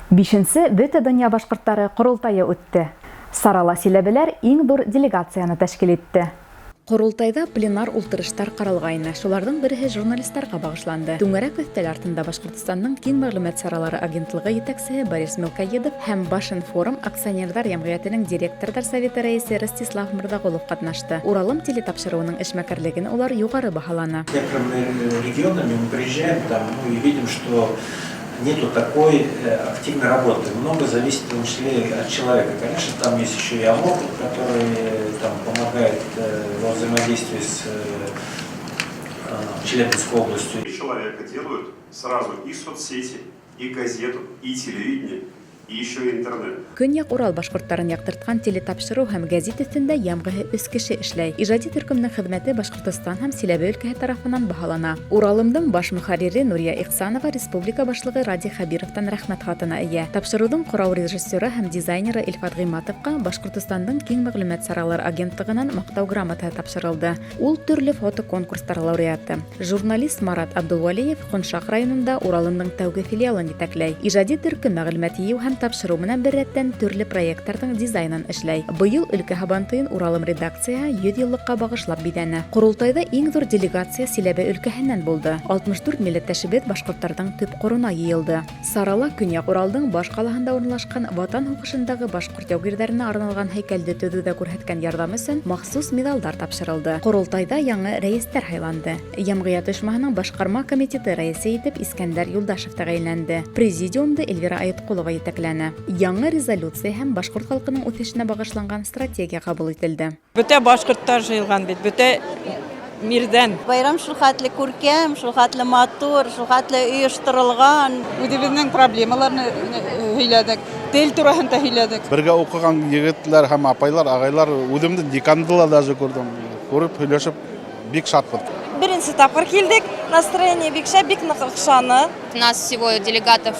5-нче Бөтә дөнья башкортлары курултайы үтте. Сарала силәбеләр иң зур делегацияны тәшкил итте. Курултайда пленар ултырыштар каралгайны. Шуларның бере журналистларга багышланды. Түңәрәк өстәл артында Башкортстанның киң мәгълүмат саралары агентлыгы җитәкчесе Борис Мелкоедов һәм Башинформ акционерлар җәмгыятенең директорлар советы рәисе Ростислав Мордагулов катнашты. Уралым телетапшыруының эшмәкәрлеген улар югары баһалана. Регионами мы приезжаем там, и видим, что нету такой активной работы. Много зависит в том числе от человека. Конечно, там есть еще и АМОК, который там помогает во взаимодействии с Челябинской областью. Человека делают сразу и соцсети, и газету, и телевидение, и еще и интернет. Көньяк Урал башкортларын яктырткан телетапшыру һәм гәзит өстендә ямгыһы 3 кеше эшләй. Иҗади төркемнең хезмәте Башкортстан һәм Силәбе өлкәһе тарафыннан баһалана. Уралымның баш мөхәррире Нурия Ихсанова республика башлыгы Ради Хабировтан рәхмәт хатына ия. Тапшырудың карау режиссеры һәм дизайнеры Илфат Гыйматовка Башкортстанның киң мәгълүмат саралары агентлыгыннан мактау грамотасы тапшырылды. Ул төрле фотоконкурслар лауреаты. Журналист Марат Абдулвалиев Хоншак районында Уралымның тәүге филиалын җитәкләй. Иҗади төркем мәгълүмат ию һәм тапшыру менән беррәттән төрле проектларның дизайнын эшләй. Быел өлкә һабантыйын Уралым редакцияһы 100 еллыкка багышлап бидәне. Курултайда иң зур делегация Силәбе өлкәһеннән булды. 64 милләттәшебез башкортларның төп корына йыелды. Сарала Көньяк Уралның баш калаһында урнашкан Ватан һугышындагы башкорт яугирләренә арналган һәйкәлде төзүдә күрһәткән ярдәм өчен махсус медальләр тапшырылды. Курултайда яңа рәисләр сайланды. Җәмгыять оешмаһының башкарма комитеты рәисе итеп Искәндәр Юлдашев тәгаенләнде. Президиумда Эльвира Айткулова җитәкләнә. Яңа резолюция һәм башкорт халкының үсешенә багышланган стратегия кабул ителде. Бөтә башкортлар җыелган бит, бөтә мирдән. Байрам шулхатлы күркәм, шулхатлы матур, шулхатлы оештырылган. Үзебезнең проблемаларны һөйләдек, тел турында һөйләдек. Бергә укыган егетләр һәм апайлар, агайлар үземне декандыла даже күрдем. Күреп һөйләшеп бик шатбыз. Беренче тапкыр килдек, настроение бик шәп, бик нык. Нас всего делегатов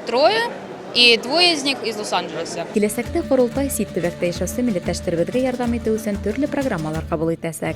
3. И 2 из них из Лос-Анджелеса. Киләсәктә Курултай сит төбәктә яшәүче милләттәшләребезгә ярдәм итү өчен төрле программалар кабул итәсәк.